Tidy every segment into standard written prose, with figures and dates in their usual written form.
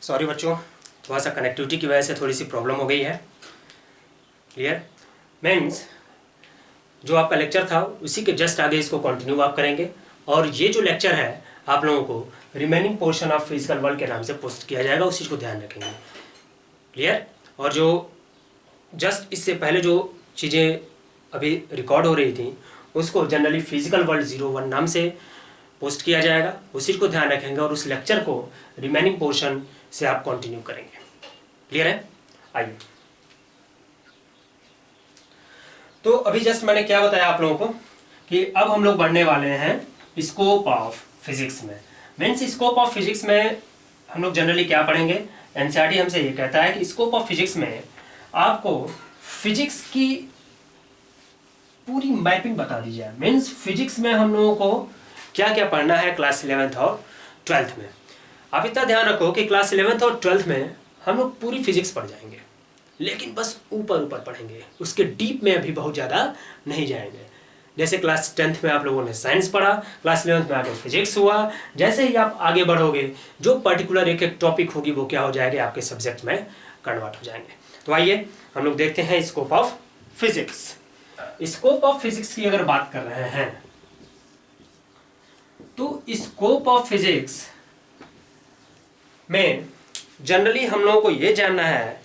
Sorry बच्चों, थोड़ा सा कनेक्टिविटी की वजह से थोड़ी सी प्रॉब्लम हो गई है। क्लियर मीन्स जो आपका लेक्चर था उसी के जस्ट आगे इसको कंटिन्यू आप करेंगे, और ये जो लेक्चर है आप लोगों को remaining portion of physical world के नाम से पोस्ट किया जाएगा, उस चीज़ को ध्यान रखेंगे। क्लियर। और जो जस्ट इससे पहले जो चीज़ें अभी रिकॉर्ड हो रही थी उसको जनरली फिजिकल वर्ल्ड 01 नाम से पोस्ट किया जाएगा, उस चीज़ को ध्यान रखेंगे और उस लेक्चर को रिमेनिंग पोर्शन से आप कंटिन्यू करेंगे। क्लियर है। आइए, तो अभी जस्ट मैंने क्या बताया आप लोगों को कि अब हम लोग बढ़ने वाले हैं स्कोप ऑफ फिजिक्स में। मीन्स स्कोप ऑफ फिजिक्स में हम लोग जनरली क्या पढ़ेंगे, एनसीईआरटी हमसे ये कहता है कि स्कोप ऑफ फिजिक्स में आपको फिजिक्स की पूरी मैपिंग बता दी जाए। मीन्स फिजिक्स में हम लोगों को क्या क्या पढ़ना है क्लास 11th और 12th में। आप इतना ध्यान रखो कि क्लास 11th और 12th में हम लोग पूरी फिजिक्स पढ़ जाएंगे, लेकिन बस ऊपर ऊपर पढ़ेंगे, उसके डीप में अभी बहुत ज़्यादा नहीं जाएंगे। जैसे क्लास 10th में आप लोगों ने साइंस पढ़ा, क्लास 11th में आगे फिजिक्स हुआ, जैसे ही आप आगे बढ़ोगे जो पर्टिकुलर एक एक टॉपिक होगी वो क्या हो जाएगी, आपके सब्जेक्ट में कन्वर्ट हो जाएंगे। तो आइए हम लोग देखते हैं scope of physics. Scope of physics की अगर बात कर रहे हैं तो स्कोप ऑफ फिजिक्स में जनरली हम लोगों को ये जानना है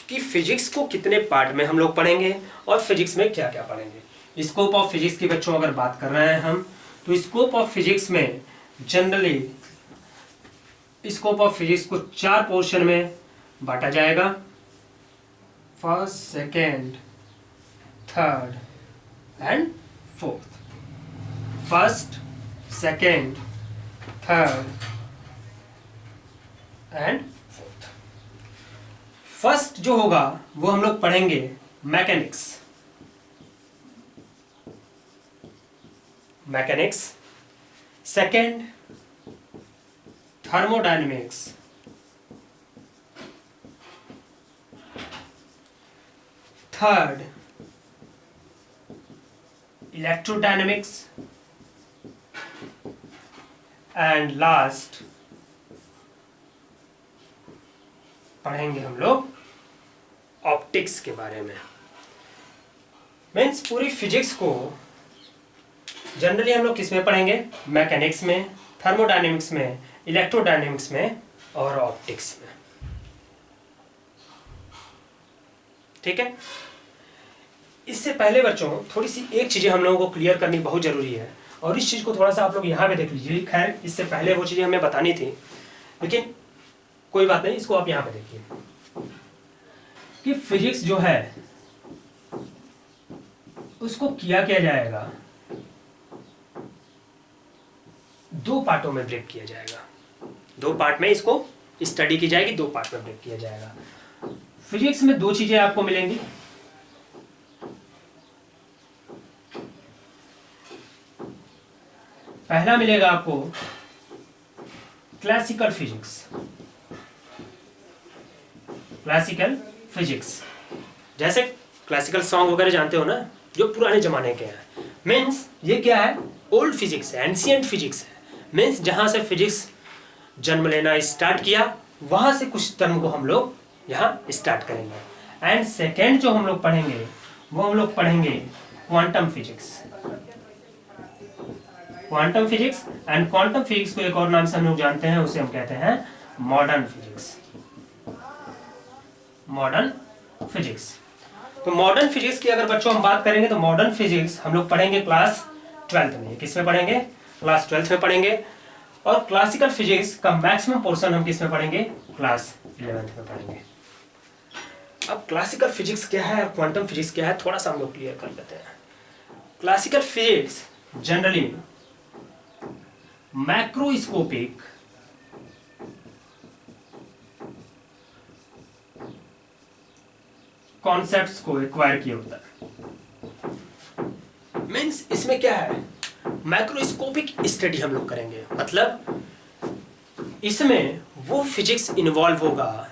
कि फिजिक्स को कितने पार्ट में हम लोग पढ़ेंगे और फिजिक्स में क्या क्या पढ़ेंगे। स्कोप ऑफ फिजिक्स की बच्चों अगर बात कर रहे हैं हम, तो स्कोप ऑफ फिजिक्स में जनरली स्कोप ऑफ फिजिक्स को 4 पोर्शन में बांटा जाएगा। First, second, third and fourth. First, second, third and fourth. First जो होगा वो हम लोग पढ़ेंगे mechanics. Second thermodynamics, third electrodynamics and last पढ़ेंगे हम लोग ऑप्टिक्स के बारे में। मीन्स पूरी फिजिक्स को जनरली हम लोग किस में पढ़ेंगे, मैकेनिक्स में, थर्मोडायनेमिक्स में, इलेक्ट्रोडायनेमिक्स में और ऑप्टिक्स में। ठीक है। इससे पहले बच्चों थोड़ी सी एक चीजें हम लोगों को क्लियर करनी बहुत जरूरी है, और इस चीज को थोड़ा सा आप लोग यहाँ पे देख लीजिए। खैर इससे पहले वो चीजें हमें बतानी थी, लेकिन कोई बात नहीं, इसको आप यहाँ पे देखिए कि फिजिक्स जो है उसको किया जाएगा 2 पार्टों में ब्रेक किया जाएगा। 2 पार्ट में इसको स्टडी की जाएगी, 2 पार्ट में ब्रेक किया जाएगा। फिजिक्स में 2 चीजें आपको मिलेंगी। पहला मिलेगा आपको क्लासिकल फिजिक्स। क्लासिकल फिजिक्स जैसे क्लासिकल सॉन्ग वगैरह जानते हो ना, जो पुराने जमाने के हैं। मीन्स ये क्या है, ओल्ड फिजिक्स है, एंशिएंट फिजिक्स है। मीन्स जहां से फिजिक्स जन्म लेना स्टार्ट किया वहां से कुछ टर्म को हम लोग यहाँ स्टार्ट करेंगे। एंड सेकेंड जो हम लोग पढ़ेंगे वो हम लोग पढ़ेंगे quantum physics. Quantum physics and quantum physics को एक और नाम से हम लोग जानते हैं, उसे हम कहते हैं मॉडर्न फिजिक्स। Modern physics. तो मॉडर्न फिजिक्स की अगर बच्चों हम बात करेंगे तो मॉडर्न फिजिक्स हम लोग पढ़ेंगे क्लास 12th में। किस में पढ़ेंगे, क्लास 12th में पढ़ेंगे। और क्लासिकल फिजिक्स का मैक्सिमम पोर्शन हम किस में पढ़ेंगे, क्लास 11th में पढ़ेंगे। अब क्लासिकल फिजिक्स क्या है और क्वांटम फिजिक्स क्या है, थोड़ा सा हम लोग क्लियर कर लेते हैं। Classical physics generally macroscopic concepts को एक्वायर किया होता है। मीन्स इसमें क्या है, मैक्रोस्कोपिक स्टडी हम लोग करेंगे। मतलब इसमें वो फिजिक्स इन्वॉल्व होगा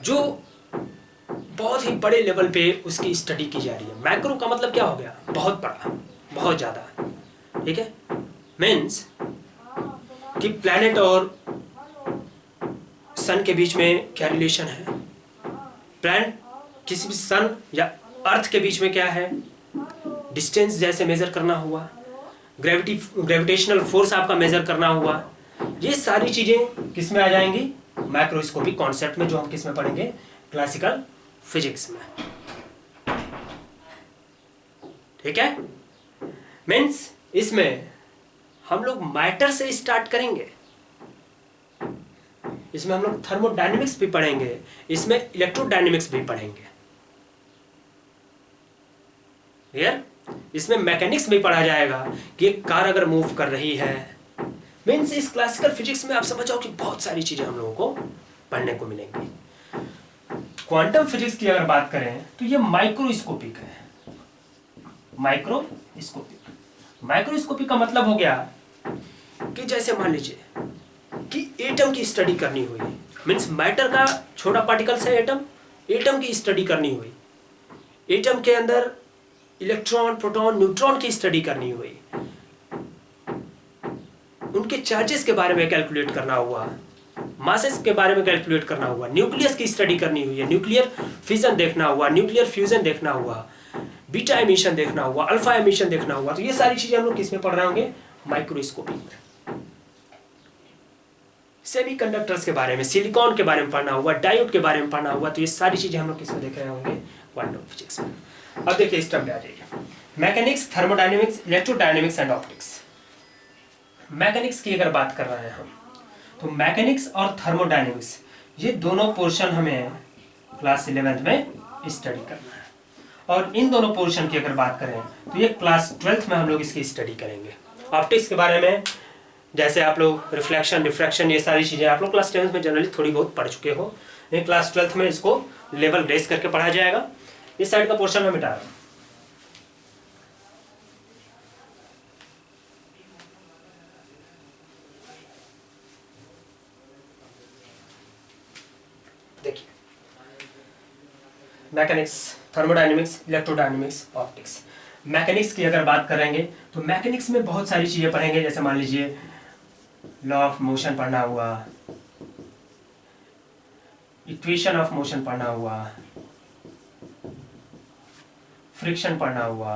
जो बहुत ही बड़े लेवल पे उसकी स्टडी की जा रही है। मैक्रो का मतलब क्या हो गया, बहुत बड़ा, बहुत ज़्यादा। ठीक है। मीन्स कि प्लैनेट और सन के बीच में क्या रिलेशन है, प्लैनेट किसी भी सन या अर्थ के बीच में क्या है, डिस्टेंस जैसे मेजर करना हुआ, ग्रेविटेशनल फोर्स आपका मेजर करना हुआ, ये सारी चीजें किस में आ जाएंगी, माइक्रोस्कोपिक कॉन्सेप्ट में, जो हम किस में पढ़ेंगे, क्लासिकल फिजिक्स में। ठीक है, मीन्स इसमें हम लोग मैटर से स्टार्ट करेंगे, इसमें हम लोग थर्मोडायनेमिक्स भी पढ़ेंगे, इसमें इलेक्ट्रोडायनेमिक्स भी पढ़ेंगे, क्लियर। इसमें मैकेनिक्स भी पढ़ा जाएगा कि एक कार अगर मूव कर रही है, मीन्स इस क्लासिकल फिजिक्स में आप समझ जाओ कि बहुत सारी चीजें हम लोगों को पढ़ने को मिलेंगी। क्वांटम फिजिक्स की अगर बात करें तो ये माइक्रोस्कोपिक है, माइक्रोस्कोपिक का मतलब हो गया कि जैसे मान लीजिए कि एटम की स्टडी करनी हुई, मीन्स मैटर का छोटा पार्टिकल्स है एटम, एटम की स्टडी करनी हुई, एटम के अंदर इलेक्ट्रॉन, प्रोटॉन, न्यूट्रॉन की स्टडी करनी हुई, उनके चार्जेस के बारे में कैलकुलेट करना हुआ, मासेस के बारे में कैलकुलेट करना हुआ, न्यूक्लियस की स्टडी करनी हुई है, न्यूक्लियर फिजन देखना हुआ, न्यूक्लियर फ्यूजन देखना हुआ, बीटा एमिशन देखना हुआ, अल्फा एमिशन देखना हुआ, तो ये सारी चीजें हम लोग किस में पढ़ रहे होंगे, माइक्रोस्कोपिक में। सेमीकंडक्टर्स के बारे में, सिलिकॉन के बारे में पढ़ना हुआ, डायोड के बारे में पढ़ना हुआ, तो ये सारी चीजें हम लोग किस में देख रहे होंगे, क्वांटम फिजिक्स में। अब देखिए इस टर्म पे आ जाइए, mechanics, thermodynamics, electrodynamics and optics. Mechanics की अगर बात कर रहे हैं हम, तो मैकेनिक्स और थर्मोडायनेमिक्स ये दोनों पोर्शन हमें क्लास 11th में स्टडी करना है, और इन दोनों पोर्शन की अगर बात करें तो ये क्लास 12th में हम लोग इसकी स्टडी करेंगे। ऑप्टिक्स के बारे में जैसे आप लोग रिफ्लेक्शन, डिफ्रैक्शन, ये सारी चीज़ें आप लोग क्लास 10th में जनरली थोड़ी बहुत पढ़ चुके हो, लेकिन क्लास 12th में इसको लेवल रेस करके पढ़ा जाएगा। इस साइड का पोर्शन में मिटा रहा हूँ। देखिए mechanics, thermodynamics, electrodynamics, optics. Mechanics की अगर बात करेंगे तो मैकेनिक्स में बहुत सारी चीज़ें पढ़ेंगे, जैसे मान लीजिए लॉ ऑफ मोशन पढ़ना हुआ, इक्वेशन ऑफ मोशन पढ़ना हुआ, फ्रिक्शन पढ़ना हुआ,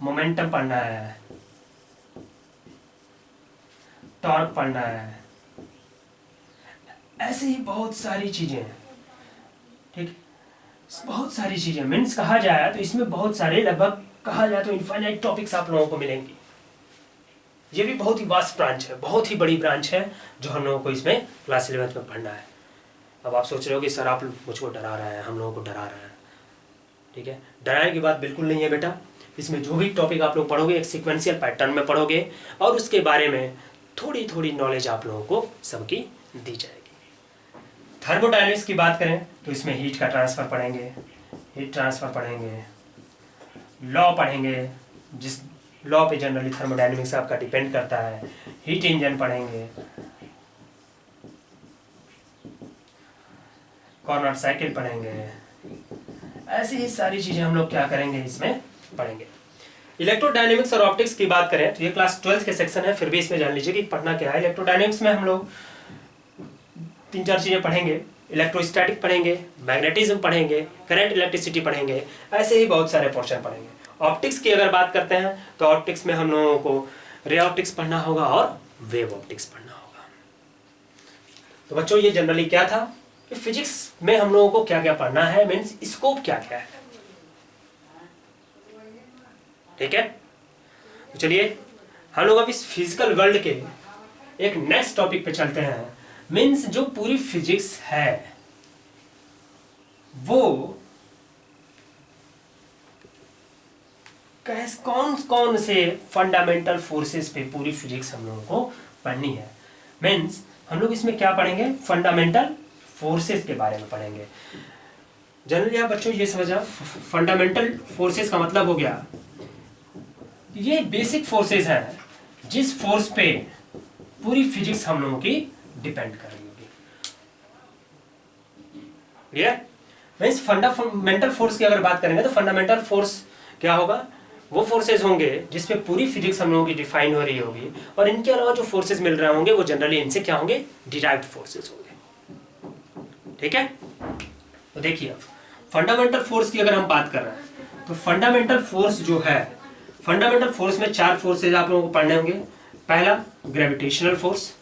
मोमेंटम पढ़ना है, टॉर्क पढ़ना है, ऐसे ही बहुत सारी चीजें, ठीक, बहुत सारी चीजें। मीन्स कहा जाए तो इसमें बहुत सारे, लगभग कहा जाए तो इनफाइनाइट टॉपिक्स आप लोगों को मिलेंगे। ये भी बहुत ही वास्ट ब्रांच है, बहुत ही बड़ी ब्रांच है, जो हम लोगों को इसमें क्लास 11th में पढ़ना है। अब आप सोच रहे हो कि सर आप मुझको डरा रहे हैं, हम लोगों को डरा रहे हैं, ठीक है, डराने की बात बिल्कुल नहीं है बेटा। इसमें जो भी टॉपिक आप लोग पढ़ोगे एक सिक्वेंशियल पैटर्न में पढ़ोगे, और उसके बारे में थोड़ी थोड़ी नॉलेज आप लोगों को सबकी दी जाएगी। थर्मोडायनेमिक्स की बात करें तो इसमें हीट का ट्रांसफ़र पढ़ेंगे, हीट ट्रांसफ़र पढ़ेंगे, लॉ पढ़ेंगे, जिस लॉ पे जनरली थर्मोडायनेमिक्स आपका डिपेंड करता है, हीट इंजन पढ़ेंगे, कॉर्नर साइकिल पढ़ेंगे, ऐसी ही सारी चीज़ें हम लोग क्या करेंगे, इसमें पढ़ेंगे। इलेक्ट्रोडायनेमिक्स और ऑप्टिक्स की बात करें तो ये क्लास 12th के सेक्शन है, फिर भी इसमें जान लीजिए कि पढ़ना क्या है। इलेक्ट्रोडायनेमिक्स में हम लोग 3-4 चीज़ें पढ़ेंगे, इलेक्ट्रोस्टैटिक पढ़ेंगे, मैग्नेटिज्म पढ़ेंगे, करंट इलेक्ट्रिसिटी पढ़ेंगे, ऐसे ही बहुत सारे पोर्शन पढ़ेंगे। ऑप्टिक्स की अगर बात करते हैं तो ऑप्टिक्स में हम लोगों को रे ऑप्टिक्स पढ़ना होगा और वेव ऑप्टिक्स पढ़ना होगा। तो बच्चों ये जनरली क्या था कि फिजिक्स में हम लोगों को क्या क्या पढ़ना है, मीन्स स्कोप क्या क्या है, ठीक है। तो चलिए हम लोग अब इस फिजिकल वर्ल्ड के एक नेक्स्ट टॉपिक पे चलते हैं। मीन्स जो पूरी फिजिक्स है वो कौन कौन से फंडामेंटल फोर्सेस पे पूरी फिजिक्स हम लोगों को पढ़नी है। मीन्स हम लोग इसमें क्या पढ़ेंगे, फंडामेंटल फोर्सेस के बारे में पढ़ेंगे। जनरली आप बच्चों ये समझा, फंडामेंटल फोर्सेस का मतलब हो गया ये बेसिक फोर्सेस हैं जिस फोर्स पे पूरी फिजिक्स हम लोगों की डिपेंड कर रही होगी। क्लियर। मीन्स फंडामेंटल फोर्स की अगर बात करेंगे तो फंडामेंटल फोर्स क्या होगा, वो फोर्सेज होंगे जिसपे पूरी फिजिक्स हम लोगों की डिफाइन हो रही होगी, और इनके अलावा जो फोर्सेज मिल रहे होंगे वो जनरली इनसे क्या होंगे, डिराइव्ड फोर्सेज होंगे। ठीक है, तो देखिए अब फंडामेंटल फोर्स की अगर हम बात कर रहे हैं तो फंडामेंटल फोर्स जो है, फंडामेंटल फोर्स में 4 फोर्सेज आप लोगों को पढ़ने होंगे। पहला ग्रेविटेशनल फोर्स,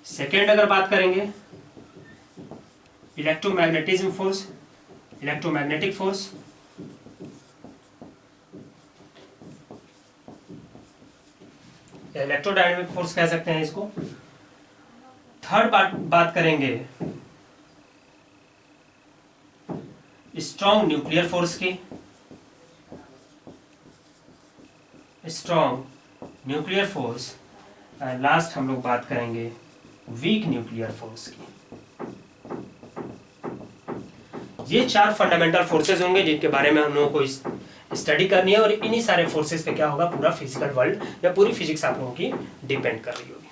सेकेंड अगर बात करेंगे इलेक्ट्रोमैग्नेटिज्म फोर्स, इलेक्ट्रोमैग्नेटिक फोर्स, या इलेक्ट्रोडायनेमिक फोर्स कह सकते हैं इसको। थर्ड बात करेंगे स्ट्रॉन्ग न्यूक्लियर फोर्स की, स्ट्रॉन्ग न्यूक्लियर फोर्स। लास्ट हम लोग बात करेंगे वीक न्यूक्लियर फोर्स की। ये 4 फंडामेंटल फोर्सेस होंगे जिनके बारे में हम लोगों को स्टडी करनी है, और इन्हीं सारे फोर्सेस पे क्या होगा, पूरा फिजिकल वर्ल्ड या पूरी फिजिक्स आप लोगों की डिपेंड कर रही होगी।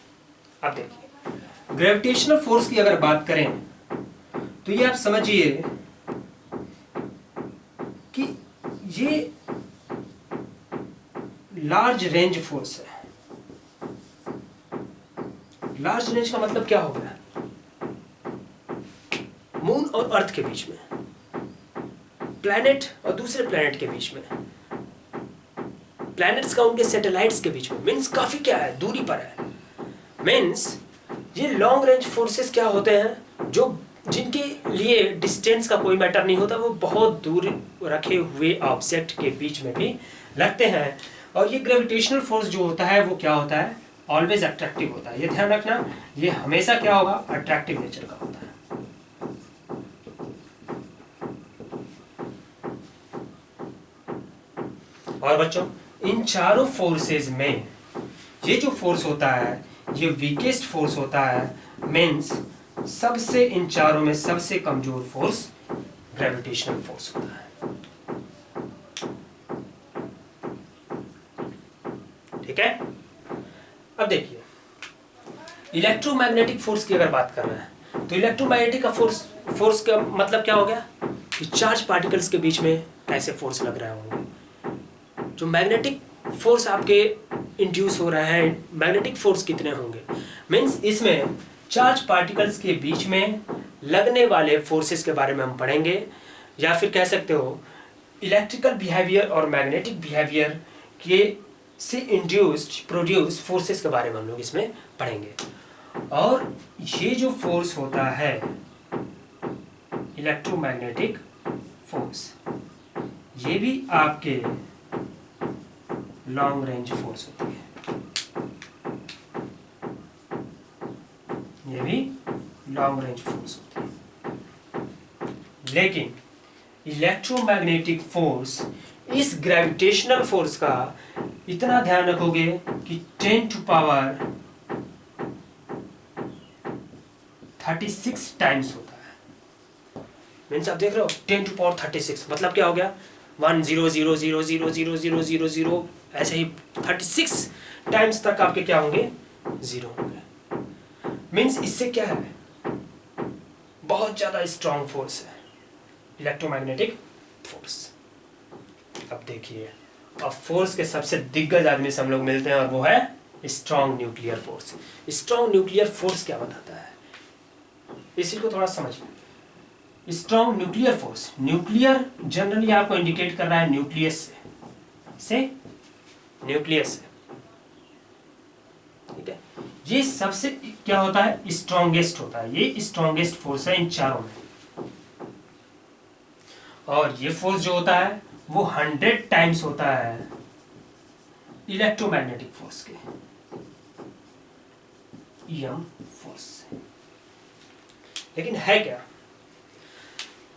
अब देखिए ग्रेविटेशनल फोर्स की अगर बात करें तो ये आप समझिए कि ये लार्ज रेंज फोर्स है। लार्ज रेंज का मतलब क्या होगा, मून और अर्थ के बीच में, प्लैनेट और दूसरे प्लैनेट के बीच में, प्लैनेट्स का उनके सैटेलाइट्स के बीच में, मीन्स काफी क्या है, दूरी पर है। मीन्स ये लॉन्ग रेंज फोर्सेस क्या होते हैं, जो जिनके लिए डिस्टेंस का कोई मैटर नहीं होता, वो बहुत दूर रखे हुए ऑब्जेक्ट के बीच में भी लगते हैं। और ये ग्रेविटेशनल फोर्स जो होता है वो क्या होता है, ऑलवेज अट्रैक्टिव होता है। ये ध्यान रखना, ये हमेशा क्या होगा, अट्रैक्टिव नेचर का होता है। और बच्चों इन चारों फोर्सेस में ये जो फोर्स होता है ये वीकेस्ट फोर्स होता है। मीन्स सबसे इन चारों में सबसे कमजोर फोर्स ग्रेविटेशनल फोर्स होता है। ठीक है, अब देखिए इलेक्ट्रोमैग्नेटिक फोर्स की अगर बात कर रहे हैं तो इलेक्ट्रोमैग्नेटिक का फोर्स का मतलब क्या हो गया कि चार्ज पार्टिकल्स के बीच में कैसे फोर्स लग रहे होंगे। जो मैग्नेटिक फोर्स आपके इंड्यूस हो रहा है, मैग्नेटिक फोर्स कितने होंगे, मीन्स इसमें चार्ज पार्टिकल्स के बीच में लगने वाले फोर्सेस के बारे में हम पढ़ेंगे, या फिर कह सकते हो इलेक्ट्रिकल बिहेवियर और मैग्नेटिक बिहेवियर के से इंड्यूस्ड प्रोड्यूस फोर्सेस के बारे में हम लोग इसमें पढ़ेंगे। और ये जो फोर्स होता है इलेक्ट्रोमैग्नेटिक फोर्स, ये भी आपके लॉन्ग रेंज फोर्स होती है, ये भी लॉन्ग रेंज फोर्स होती है। लेकिन इलेक्ट्रोमैग्नेटिक फोर्स, इस ग्रेविटेशनल फोर्स का इतना ध्यान रखोगे कि 10 टू पावर 36 टाइम्स होता है। मीन्स आप देख रहे हो 10 टू पावर 36 मतलब क्या हो गया, 1 0 0 0 0 0 0 0 0 ऐसे ही 36 टाइम्स तक आपके क्या होंगे, जीरो होंगे। मीन्स इससे क्या है, बहुत ज्यादा स्ट्रॉन्ग फोर्स है इलेक्ट्रोमैग्नेटिक फोर्स। अब देखिए अब फोर्स के सबसे दिग्गज आदमी से हम लोग मिलते हैं और वो है strong nuclear force. Strong nuclear force क्या बताता है, इसी को थोड़ा समझिए। Strong nuclear force, nuclear generally आपको इंडिकेट कर रहा है न्यूक्लियस से न्यूक्लियस से, ठीक है। ये सबसे क्या होता है, स्ट्रॉन्गेस्ट होता है, ये स्ट्रॉन्गेस्ट फोर्स है इन चारों में। और ये फोर्स जो होता है वो 100 टाइम्स होता है इलेक्ट्रोमैग्नेटिक फोर्स के, ईएम फोर्स से। लेकिन है क्या,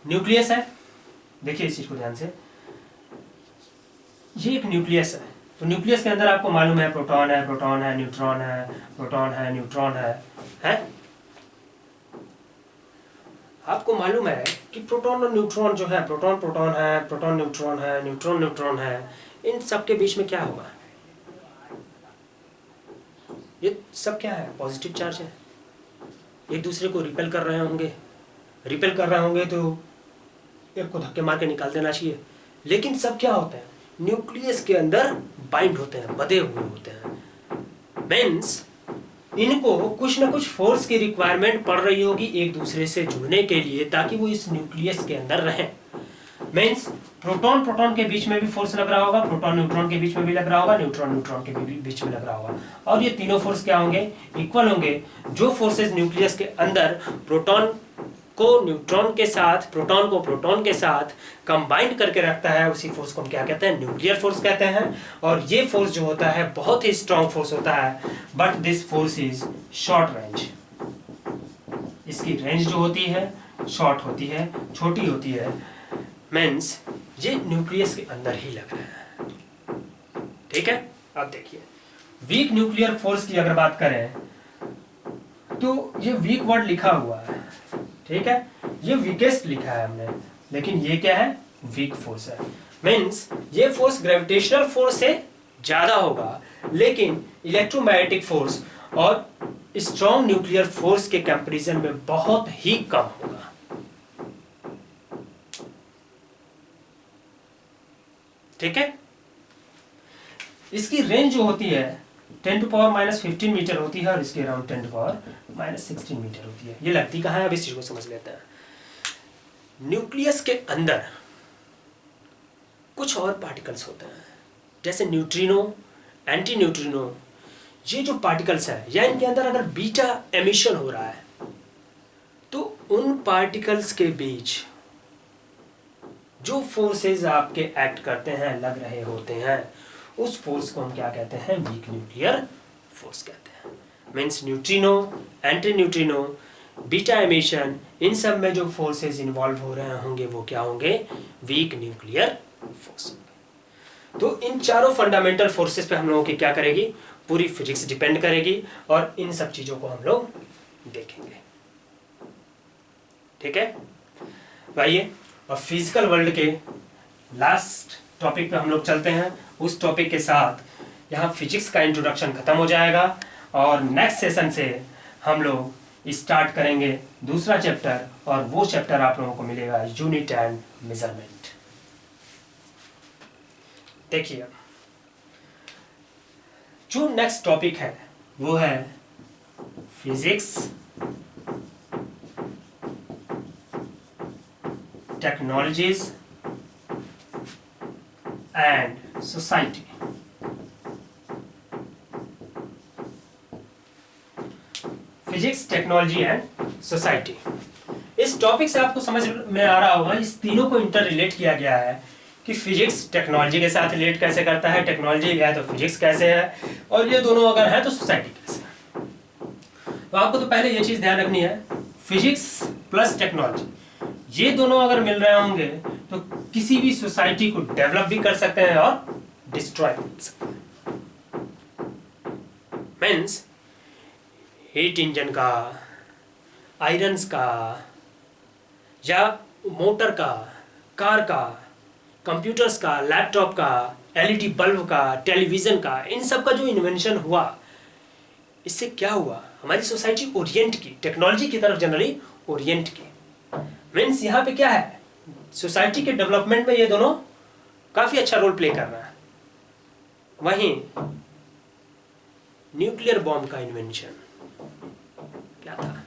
न्यूक्लियस है, देखिए इस चीज को ध्यान से, ये एक न्यूक्लियस है। तो न्यूक्लियस के अंदर आपको मालूम है प्रोटॉन है, प्रोटॉन है, न्यूट्रॉन है, प्रोटॉन है, न्यूट्रॉन है? आपको मालूम है कि प्रोटॉन और न्यूट्रॉन जो है, प्रोटॉन प्रोटॉन है, प्रोटॉन न्यूट्रॉन है, न्यूट्रॉन न्यूट्रॉन है, इन सब के बीच में क्या होगा, ये सब क्या है, पॉजिटिव चार्ज है, एक दूसरे को रिपेल कर रहे होंगे। रिपेल कर रहे होंगे तो एक को धक्के मार के निकाल देना चाहिए, लेकिन सब क्या होते हैं, न्यूक्लियस के अंदर बाइंड होते हैं, बंधे हुए होते हैं। मीन्स इनको कुछ ना कुछ फोर्स की रिक्वायरमेंट पड़ रही होगी एक दूसरे से जुड़ने के लिए, ताकि वो इस न्यूक्लियस के अंदर रहें। मीन्स प्रोटॉन प्रोटॉन के बीच में भी फोर्स लग रहा होगा, प्रोटॉन न्यूट्रॉन के बीच में भी लग रहा होगा, न्यूट्रॉन न्यूट्रॉन के बीच में लग रहा होगा, और ये तीनों फोर्स क्या होंगे, इक्वल होंगे। जो फोर्सेस न्यूक्लियस के अंदर प्रोटॉन को न्यूट्रॉन के साथ, प्रोटॉन को प्रोटॉन के साथ कंबाइंड करके रखता है, उसी फोर्स को हम क्या कहते हैं, न्यूक्लियर फोर्स कहते हैं। और ये फोर्स जो होता है बहुत ही स्ट्रॉन्ग फोर्स होता है, but this force is short range. इसकी रेंज जो होती है शॉर्ट होती है, छोटी होती है। मीन्स ये न्यूक्लियस के अंदर ही लग रहा है। ठीक है, अब देखिए वीक न्यूक्लियर फोर्स की अगर बात करें तो ये वीक वर्ड लिखा हुआ है, ठीक है, ये वीकेस्ट लिखा है हमने, लेकिन ये क्या है, वीक फोर्स है। मीन्स ये फोर्स ग्रेविटेशनल फोर्स से ज्यादा होगा, लेकिन इलेक्ट्रोमैग्नेटिक फोर्स और स्ट्रॉन्ग न्यूक्लियर फोर्स के कंपैरिजन में बहुत ही कम होगा। ठीक है, इसकी रेंज जो होती है 10⁻⁻15 मीटर होती है, और इसकी अराउंड 10⁻⁻16 मीटर होती है। ये लगती कहाँ है, अब इस चीज को समझ लेते हैं। न्यूक्लियस के अंदर कुछ और पार्टिकल्स होते हैं, जैसे न्यूट्रिनो, एंटी न्यूट्रिनो। ये जो पार्टिकल्स हैं, या इनके अंदर अगर बीटा एमिशन हो रहा है, तो उन पार्टिकल्स के बीच जो फोर्सेस आपके एक्ट करते हैं, लग रहे होते हैं, उस फोर्स को हम क्या कहते हैं, वीक न्यूक्लियर फोर्स कहते हैं। Means neutrino, anti neutrino, beta emission, इन सब में जो फोर्सेस इन्वॉल्व हो रहे होंगे वो क्या होंगे, वीक न्यूक्लियर फोर्स होंगे। तो इन चारों फंडामेंटल फोर्सेस पे हम लोगों की क्या करेगी, पूरी फिजिक्स डिपेंड करेगी, और इन सब चीजों को हम लोग देखेंगे। ठीक है, आइए और फिजिकल वर्ल्ड के लास्ट टॉपिक पे हम लोग चलते हैं। उस टॉपिक के साथ यहाँ फिजिक्स का इंट्रोडक्शन खत्म हो जाएगा, और नेक्स्ट सेशन से हम लोग स्टार्ट करेंगे दूसरा चैप्टर, और वो चैप्टर आप लोगों को मिलेगा यूनिट एंड मेजरमेंट। देखिए जो नेक्स्ट टॉपिक है वो है physics, technologies and society. Physics, technology and society. इस टॉपिक से आपको समझ में आ रहा होगा, इस तीनों को इंटर रिलेट किया गया है कि फिजिक्स टेक्नोलॉजी के साथ रिलेट कैसे करता है, टेक्नोलॉजी है तो फिजिक्स कैसे है, और ये दोनों अगर है तो सोसाइटी कैसे है। तो आपको तो पहले ये चीज ध्यान रखनी है, फिजिक्स प्लस टेक्नोलॉजी ये दोनों अगर मिल रहे होंगे तो किसी भी सोसाइटी को डेवलप भी कर सकते हैं और डिस्ट्रॉय भी कर सकते हैं। मीन्स हीट इंजन का, आयरन्स का, या मोटर का, कार का, कंप्यूटर्स का, लैपटॉप का, एलईडी बल्ब का, टेलीविजन का, इन सब का जो इन्वेंशन हुआ, इससे क्या हुआ, हमारी सोसाइटी ओरिएंट की, टेक्नोलॉजी की तरफ जनरली ओरिएंट की। मीन्स यहाँ पे क्या है, सोसाइटी के डेवलपमेंट में ये दोनों काफी अच्छा रोल प्ले कर रहा है। वहीं न्यूक्लियर बॉम्ब का इन्वेंशन क्या था,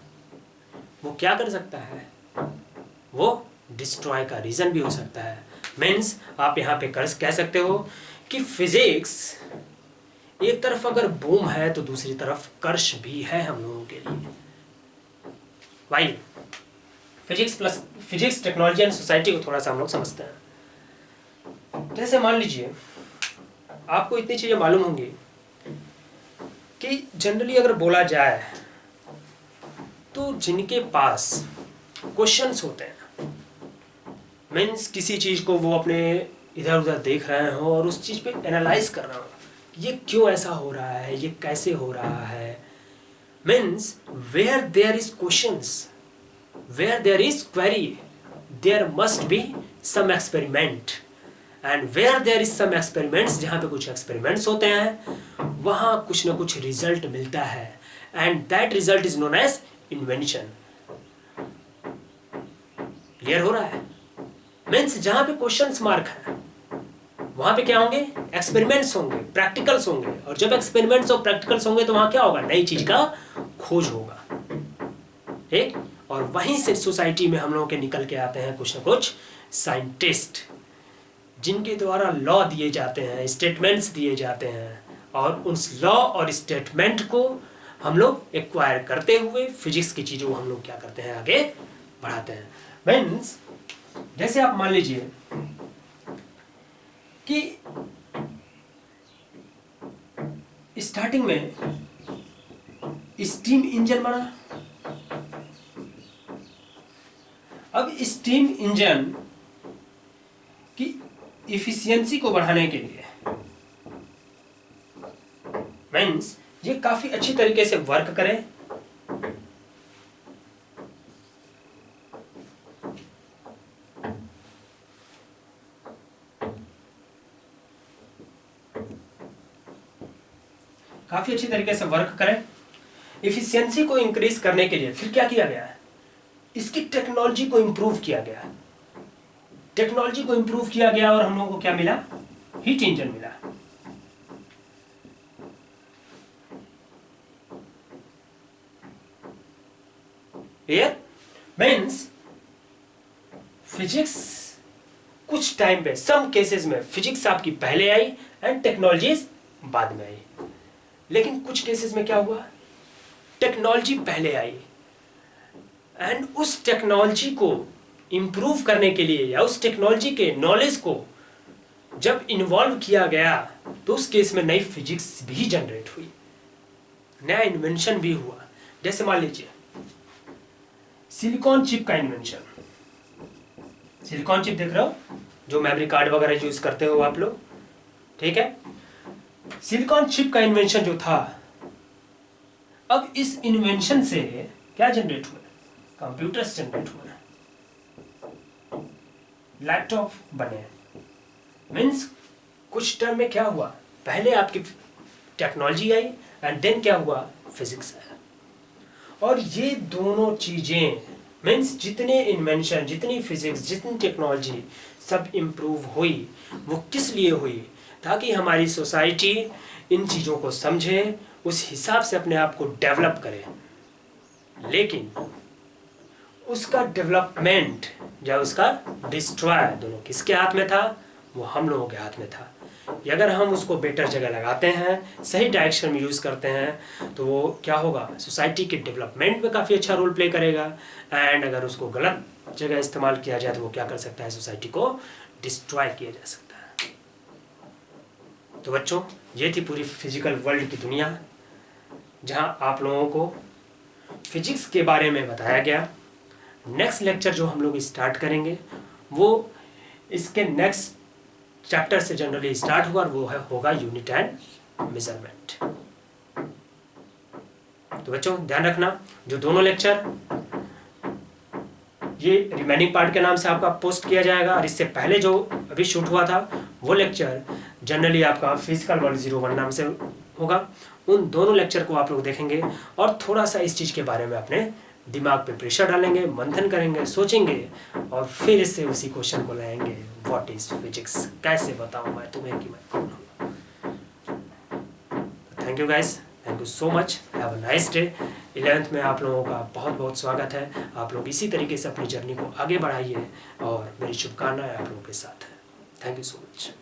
वो क्या कर सकता है, वो डिस्ट्रॉय का रीजन भी हो सकता है। मीन्स आप यहाँ पे कह सकते हो कि फिजिक्स एक तरफ अगर बूम है तो दूसरी तरफ कर्ष भी है हम लोगों के लिए। भाई फिजिक्स टेक्नोलॉजी एंड सोसाइटी को थोड़ा सा हम लोग समझते हैं। जैसे मान लीजिए आपको इतनी चीजें मालूम होंगी कि जनरली अगर बोला जाए तो जिनके पास क्वेश्चंस होते हैं, मीन्स किसी चीज को वो अपने इधर उधर देख रहे हो और उस चीज पे एनालाइज कर रहे हो, ये क्यों ऐसा हो रहा है, ये कैसे हो रहा है। Means where there is questions, where there is query, there must be some experiment, and where there is some experiments, जहाँ पे कुछ experiments होते हैं वहाँ कुछ ना कुछ result मिलता है, and that result is known as invention। Clear हो रहा है? मीन्स जहां पे क्वेश्चंस मार्क है वहां पे क्या होंगे, एक्सपेरिमेंट्स होंगे, प्रैक्टिकल्स होंगे, और जब एक्सपेरिमेंट्स और प्रैक्टिकल्स होंगे तो वहां क्या होगा, नई चीज का खोज होगा, ठीक। और वहीं से सोसाइटी में हम लोगों के निकल के आते हैं कुछ ना कुछ साइंटिस्ट, जिनके द्वारा लॉ दिए जाते हैं, स्टेटमेंट्स दिए जाते हैं, और उस लॉ और स्टेटमेंट को हम लोग एक्वायर करते हुए फिजिक्स की चीज़ों को हम लोग क्या करते हैं, आगे बढ़ाते हैं। मीन्स जैसे आप मान लीजिए कि स्टार्टिंग में स्टीम इंजन बना। अब स्टीम इंजन की इफिशियंसी को बढ़ाने के लिए मीन्स ये काफी अच्छी तरीके से वर्क करे, काफी अच्छी तरीके से वर्क करे। इफिशियंसी को इंक्रीज करने के लिए फिर क्या किया गया है, इसकी टेक्नोलॉजी को इंप्रूव किया गया। टेक्नोलॉजी को इंप्रूव किया गया और हम लोगों को क्या मिला, हीट इंजन मिला। क्लियर। मीन्स फिजिक्स कुछ टाइम पे, सम केसेस में फिजिक्स आपकी पहले आई एंड टेक्नोलॉजीज बाद में आई, लेकिन कुछ केसेस में क्या हुआ, टेक्नोलॉजी पहले आई एंड उस टेक्नोलॉजी को इंप्रूव करने के लिए या उस टेक्नोलॉजी के नॉलेज को जब इन्वॉल्व किया गया तो उस केस में नई फिजिक्स भी जनरेट हुई, नया इन्वेंशन भी हुआ। जैसे मान लीजिए सिलिकॉन चिप का इन्वेंशन। सिलिकॉन चिप देख रहे हो, जो मेमोरी कार्ड वगैरह यूज करते हो आप लोग, ठीक है। सिलिकॉन चिप का इन्वेंशन जो था, अब इस इन्वेंशन से क्या जनरेट हुआ, कंप्यूटर्स जनरेट हुए, लैपटॉप बने। मीन्स कुछ टर्म में क्या हुआ, पहले आपकी टेक्नोलॉजी आई एंड देन क्या हुआ, फिजिक्स आया। और ये दोनों चीजें मीन्स जितने इन्वेंशन, जितनी फिजिक्स, जितनी टेक्नोलॉजी सब इम्प्रूव हुई, वो किस लिए हुई, ताकि हमारी सोसाइटी इन चीज़ों को समझे, उस हिसाब से अपने आप को डेवलप करे। लेकिन उसका डेवलपमेंट या उसका डिस्ट्रॉय दोनों किसके हाथ में था, वो हम लोगों के हाथ में था। अगर हम उसको बेटर जगह लगाते हैं, सही डायरेक्शन में यूज़ करते हैं, तो वो क्या होगा, सोसाइटी के डेवलपमेंट में काफ़ी अच्छा रोल प्ले करेगा। एंड अगर उसको गलत जगह इस्तेमाल किया जाए तो वो क्या कर सकता है, सोसाइटी को डिस्ट्रॉय किया जा सकता है। तो बच्चों, ये थी पूरी फिजिकल वर्ल्ड की दुनिया, जहाँ आप लोगों को फिजिक्स के बारे में बताया गया। नेक्स्ट लेक्चर जो हम लोग स्टार्ट करेंगे वो इसके नेक्स्ट चैप्टर से जनरली स्टार्ट होगा, और वो होगा यूनिट एंड मेजरमेंट। तो बच्चों ध्यान रखना, जो दोनों लेक्चर ये रिमेनिंग पार्ट के नाम से आपका पोस्ट किया जाएगा, और इससे पहले जो अभी शूट हुआ था वो लेक्चर जनरली आपका फिजिकल वर्ल्ड 01 नाम से होगा। उन दोनों लेक्चर को आप लोग देखेंगे और थोड़ा सा इस चीज़ के बारे में अपने दिमाग पे प्रेशर डालेंगे, मंथन करेंगे, सोचेंगे, और फिर इससे उसी क्वेश्चन को लाएंगे, व्हाट इज फिजिक्स, कैसे बताऊं मैं तुम्हें कि मैं कौन हूँ। Thank you guys, thank you so much, have a nice day. 11th में आप लोगों का बहुत बहुत स्वागत है। आप लोग इसी तरीके से अपनी जर्नी को आगे बढ़ाइए, और मेरी शुभकामनाएं आप लोगों के साथ है। Thank you so much.